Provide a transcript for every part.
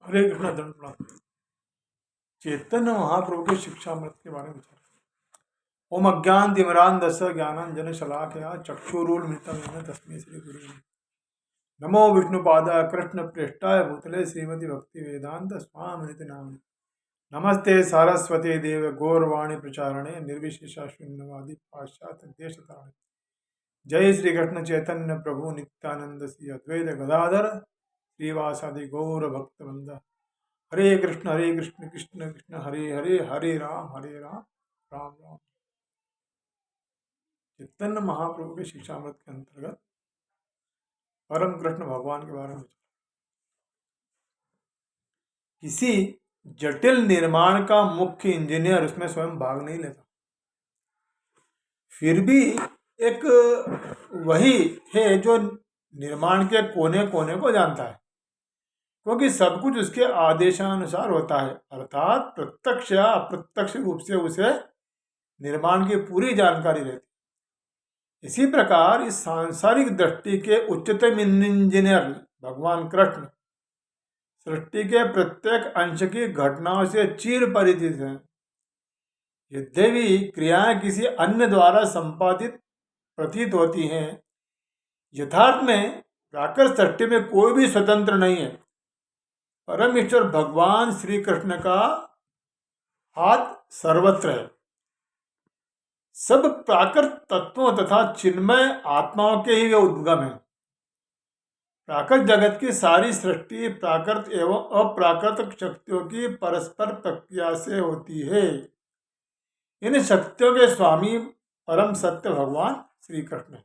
हरे कृष्णा दंड प्रणाम। चैतन्य महाप्रभु के शिक्षामृत के बारे में विचार। ओम अज्ञान तिमिरांधस्य ज्ञानांजन शलाकया चक्षुरुन्मिलितं येन तस्मै श्री गुरुवे नमः। नमो विष्णुपादाय कृष्ण प्रेष्ठाय भूतले श्रीमति भक्ति वेदांत स्वामिनिति नामिने। नमस्ते सारस्वती देव गौरवाणी प्रचारणे निर्विशेषा शून्यवादी पाश्चात्य देशतारिणे। जय श्री कृष्ण चैतन्य प्रभु नित्यानंद श्री अद्वैत गदाधर श्रीवासादि गौर भक्तवृंद। हरे कृष्ण कृष्ण कृष्ण हरे हरे, हरे राम राम राम। चैतन्य महाप्रभु के शिक्षामृत के अंतर्गत परम कृष्ण भगवान के बारे में। किसी जटिल निर्माण का मुख्य इंजीनियर उसमें स्वयं भाग नहीं लेता, फिर भी एक वही है जो निर्माण के कोने कोने को जानता है, क्योंकि सब कुछ उसके आदेशानुसार होता है, अर्थात प्रत्यक्ष या अप्रत्यक्ष रूप से उसे निर्माण की पूरी जानकारी रहती है। इसी प्रकार इस सांसारिक दृष्टि के उच्चतम इंजीनियर भगवान कृष्ण सृष्टि के प्रत्येक अंश की घटनाओं से चिर परिचित हैं। यद्यपि क्रियाएं किसी अन्य द्वारा संपादित प्रतीत होती हैं, यथार्थ में प्राकृत सृष्टि में कोई भी स्वतंत्र नहीं है। परम ईश्वर भगवान श्री कृष्ण का हाथ सर्वत्र है। सब प्राकृत तत्वों तथा चिन्मय आत्माओं के ही वे उद्गम है। प्राकृत जगत की सारी सृष्टि प्राकृत एवं अप्राकृत शक्तियों की परस्पर प्रक्रिया से होती है। इन शक्तियों के स्वामी परम सत्य भगवान श्री कृष्ण है।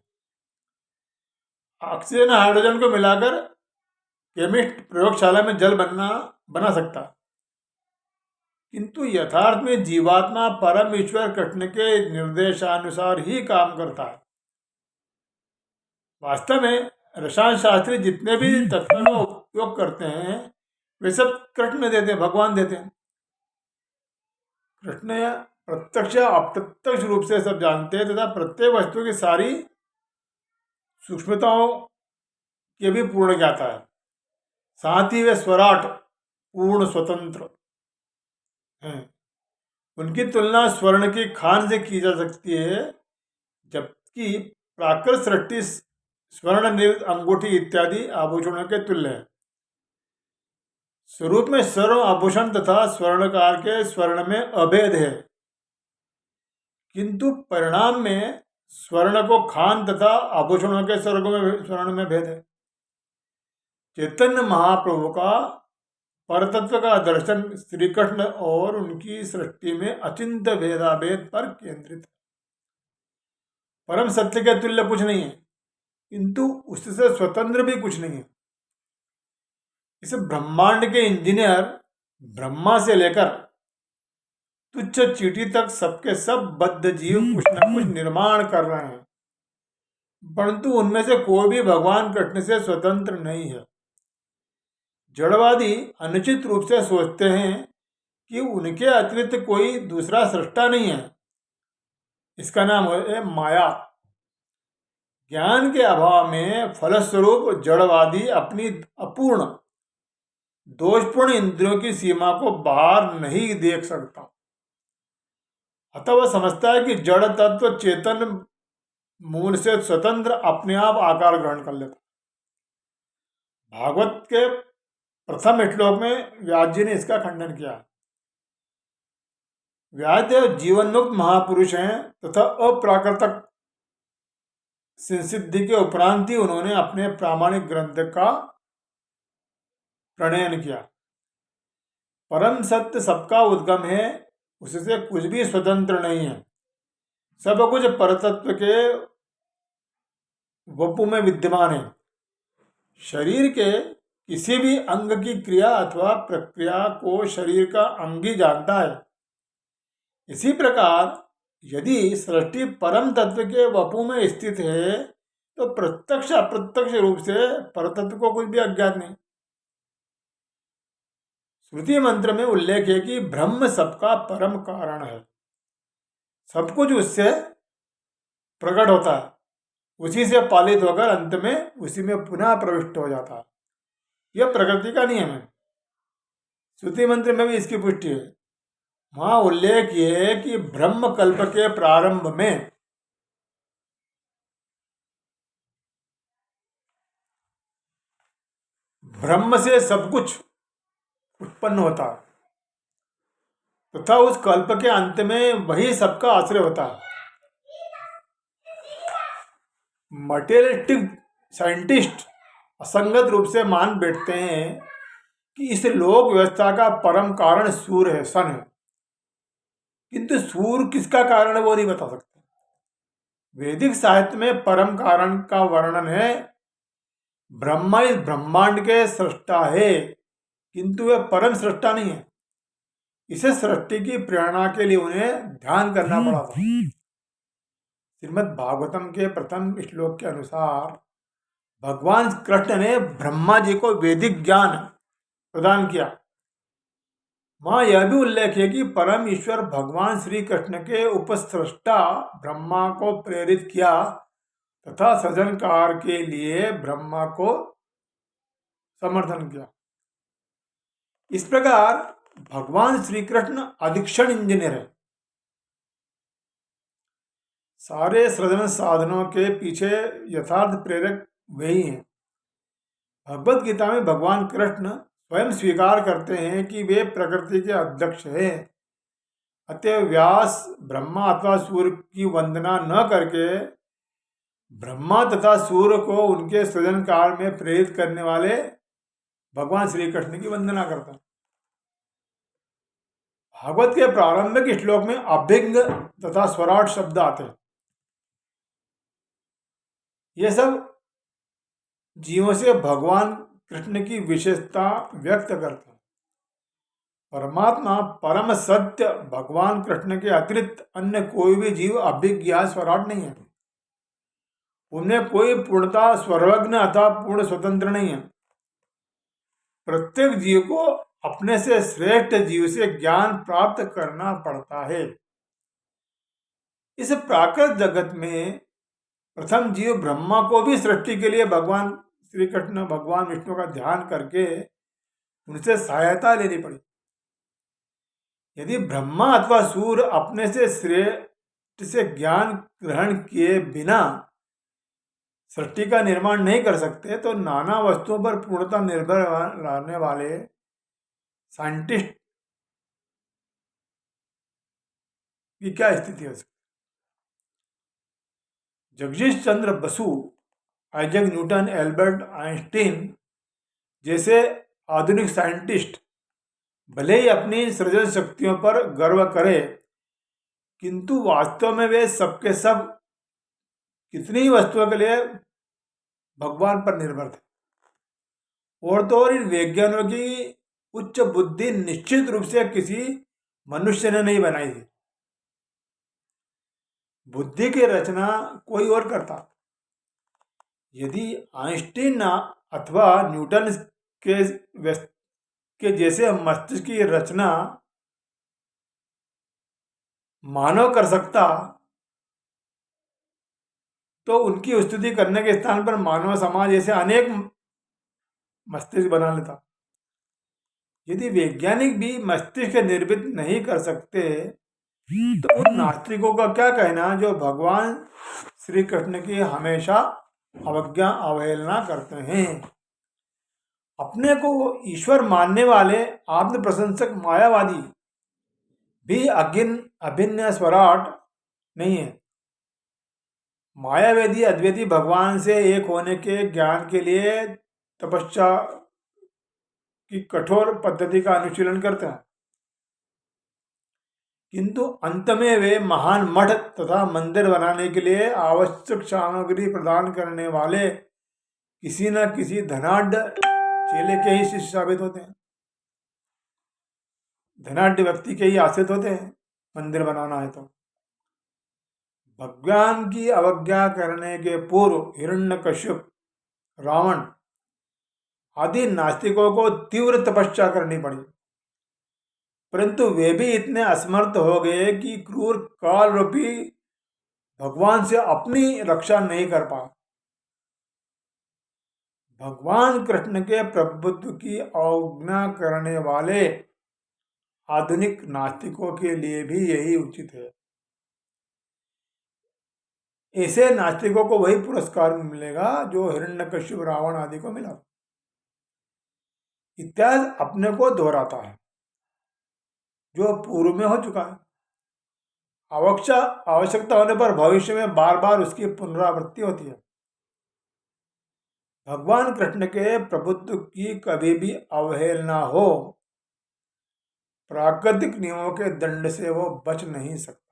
ऑक्सीजन हाइड्रोजन को मिलाकर केमिस्ट प्रयोगशाला में जल बना सकता, किंतु यथार्थ में जीवात्मा परम ईश्वर कृष्ण के निर्देशानुसार ही काम करता है। वास्तव में रसायन शास्त्री जितने भी तत्वों का उपयोग करते हैं वे सब कृष्ण देते हैं, भगवान देते हैं। कृष्ण प्रत्यक्ष अप्रत्यक्ष रूप से सब जानते हैं तथा प्रत्येक वस्तु की सारी सूक्ष्मताओं के भी पूर्ण ज्ञाता है। साथ ही वे स्वराट पूर्ण स्वतंत्र हैं। उनकी तुलना स्वर्ण की खान से की जा सकती है, जबकि प्राकृत सृष्टि स्वर्ण निर्मित अंगूठी इत्यादि आभूषणों के तुल्य है। स्वरूप में सर्व आभूषण तथा स्वर्णकार के स्वर्ण में अभेद है, किंतु परिणाम में स्वर्ण को खान तथा आभूषणों के स्वर्ण में भेद है। चैतन्य महाप्रभु का परतत्व का दर्शन श्री कृष्ण और उनकी सृष्टि में अचिंत्य भेदाभेद पर केंद्रित है। परम सत्य के तुल्य कुछ नहीं है, किंतु उससे स्वतंत्र भी कुछ नहीं है। इस ब्रह्मांड के इंजीनियर ब्रह्मा से लेकर तुच्छ चींटी तक सबके सब बद्ध जीव कुछ न कुछ निर्माण कर रहे हैं, परंतु उनमें से कोई भी भगवान कृष्ण से स्वतंत्र नहीं है। जड़वादी अनुचित रूप से सोचते हैं कि उनके अतिरिक्त कोई दूसरा सृष्टा नहीं है। इसका नाम है माया। ज्ञान के अभाव में फलस्वरूप जड़वादी अपनी अपूर्ण दोषपूर्ण इंद्रियों की सीमा को बाहर नहीं देख सकता। अतः वह समझता है कि जड़ तत्व चेतन मूल से स्वतंत्र अपने आप आकार ग्रहण कर लेता। भागवत के प्रथम श्लोक में व्यास जी ने इसका खंडन किया। व्यासदेव जीवन्मुक्त महापुरुष हैं तथा अप्राकृतक सिद्धि के उपरांत ही उन्होंने अपने प्रामाणिक ग्रंथ का प्रणयन किया। परम सत्य सबका उद्गम है, उससे कुछ भी स्वतंत्र नहीं है। सब कुछ परतत्व के वपु में विद्यमान है। शरीर के किसी भी अंग की क्रिया अथवा प्रक्रिया को शरीर का अंग ही जानता है। इसी प्रकार यदि सृष्टि परम तत्व के वपु में स्थित है तो प्रत्यक्ष अप्रत्यक्ष रूप से परतत्व को कुछ भी अज्ञात नहीं। श्रुति मंत्र में उल्लेख है कि ब्रह्म सबका परम कारण है। सब कुछ उससे प्रकट होता है, उसी से पालित होकर अंत में उसी में पुनः प्रविष्ट हो जाता है। यह प्रकृति का नियम है। श्रुति मंत्र में भी इसकी पुष्टि है। वहां उल्लेख ये है कि ब्रह्म कल्प के प्रारंभ में ब्रह्म से सब कुछ उत्पन्न होता है तथा उस कल्प के अंत में वही सबका आश्रय होता है। मटेरियलिस्टिक साइंटिस्ट असंगत रूप से मान बैठते हैं कि इस लोक व्यवस्था का परम कारण सूर्य है, सन है, किंतु सूर्य किसका कारण है वो नहीं बता सकते। वैदिक साहित्य में परम कारण का वर्णन है, ब्रह्मा इस ब्रह्मांड के सृष्टा है, किंतु वे परम सृष्टा नहीं है। इसे सृष्टि की प्रेरणा के लिए उन्हें ध्यान करना पड़ा था। श्रीमद् भागवतम के प्रथम श्लोक के अनुसार भगवान कृष्ण ने ब्रह्मा जी को वैदिक ज्ञान प्रदान किया। वहां यह भी उल्लेख है कि परम ईश्वर भगवान श्री कृष्ण के उपस्रष्टा ब्रह्मा को प्रेरित किया तथा सृजन कार्य के लिए ब्रह्मा को समर्थन किया। इस प्रकार भगवान श्री कृष्ण अधिक्षण इंजीनियर है। सारे सृजन साधनों के पीछे यथार्थ प्रेरक वही हैं। भगवत गीता में भगवान कृष्ण स्वयं स्वीकार करते हैं कि वे प्रकृति के अध्यक्ष हैं। अतः व्यास ब्रह्मा अथवा सूर्य की वंदना न करके ब्रह्मा तथा सूर्य को उनके सृजन कार्य में प्रेरित करने वाले भगवान श्री कृष्ण की वंदना करता है। भागवत के प्रारंभिक श्लोक में अभिज्ञ तथा स्वराट शब्द आते हैं। यह सब जीवों से भगवान कृष्ण की विशेषता व्यक्त करते हैं। परमात्मा परम सत्य भगवान कृष्ण के अतिरिक्त अन्य कोई भी जीव अभिज्ञ या स्वराट नहीं है। उनमें कोई पूर्णता सर्वज्ञ अथवा पूर्ण स्वतंत्र नहीं है। प्रत्येक जीव को अपने से श्रेष्ठ जीव से ज्ञान प्राप्त करना पड़ता है। इस प्राकृत जगत में प्रथम जीव ब्रह्मा को भी सृष्टि के लिए भगवान श्री कृष्ण भगवान विष्णु का ध्यान करके उनसे सहायता लेनी पड़ी। यदि ब्रह्मा अथवा सूर्य अपने से श्रेष्ठ से ज्ञान ग्रहण किए बिना सृष्टि का निर्माण नहीं कर सकते तो नाना वस्तुओं पर पूर्णता निर्भर रहने वाले साइंटिस्ट की क्या स्थिति हो सकती। Jagdish Chandra Basu, Isaac Newton, Albert Einstein जैसे आधुनिक साइंटिस्ट भले ही अपनी सृजन शक्तियों पर गर्व करे, किंतु वास्तव में वे सबके सब कितनी ही वस्तुओं के लिए भगवान पर निर्भर थे। और तो और इन वैज्ञानिकों की उच्च बुद्धि निश्चित रूप से किसी मनुष्य ने नहीं बनाई थी। बुद्धि की रचना कोई और करता। यदि आइंस्टीन अथवा न्यूटन के जैसे मस्तिष्क की रचना मानव कर सकता तो उनकी स्तुति करने के स्थान पर मानव समाज ऐसे अनेक मस्तिष्क बना लेता। यदि वैज्ञानिक भी मस्तिष्क निर्मित नहीं कर सकते तो उन नास्तिकों का क्या कहना जो भगवान श्री कृष्ण की हमेशा अवज्ञा अवहेलना करते हैं। अपने को ईश्वर मानने वाले आत्म प्रशंसक मायावादी भी अभिन्न स्वराट नहीं है। मायावादी अद्वैती भगवान से एक होने के ज्ञान के लिए तपस्या की कठोर पद्धति का अनुशीलन करते हैं, किंतु अंत में वे महान मठ तथा मंदिर बनाने के लिए आवश्यक सामग्री प्रदान करने वाले किसी न किसी धनाढ्य चेले के ही शिष्य साबित होते हैं। धनाढ्य व्यक्ति के ही आश्रित होते हैं मंदिर बनाना है तो। भगवान की अवज्ञा करने के पूर्व हिरण्यकश्यप, रावण आदि नास्तिकों को तीव्र तपस्या करनी पड़ी, परंतु वे भी इतने असमर्थ हो गए कि क्रूर काल रूपी भगवान से अपनी रक्षा नहीं कर पाए। भगवान कृष्ण के प्रभुत्व की अवज्ञा करने वाले आधुनिक नास्तिकों के लिए भी यही उचित है। ऐसे नास्तिकों को वही पुरस्कार मिलेगा जो हिरण्यकश्यप, रावण आदि को मिला। इतिहास अपने को दोहराता है, जो पूर्व में हो चुका है। आवश्यकता होने पर भविष्य में बार बार उसकी पुनरावृत्ति होती है। भगवान कृष्ण के प्रभुत्व की कभी भी अवहेलना हो, प्राकृतिक नियमों के दंड से वो बच नहीं सकते।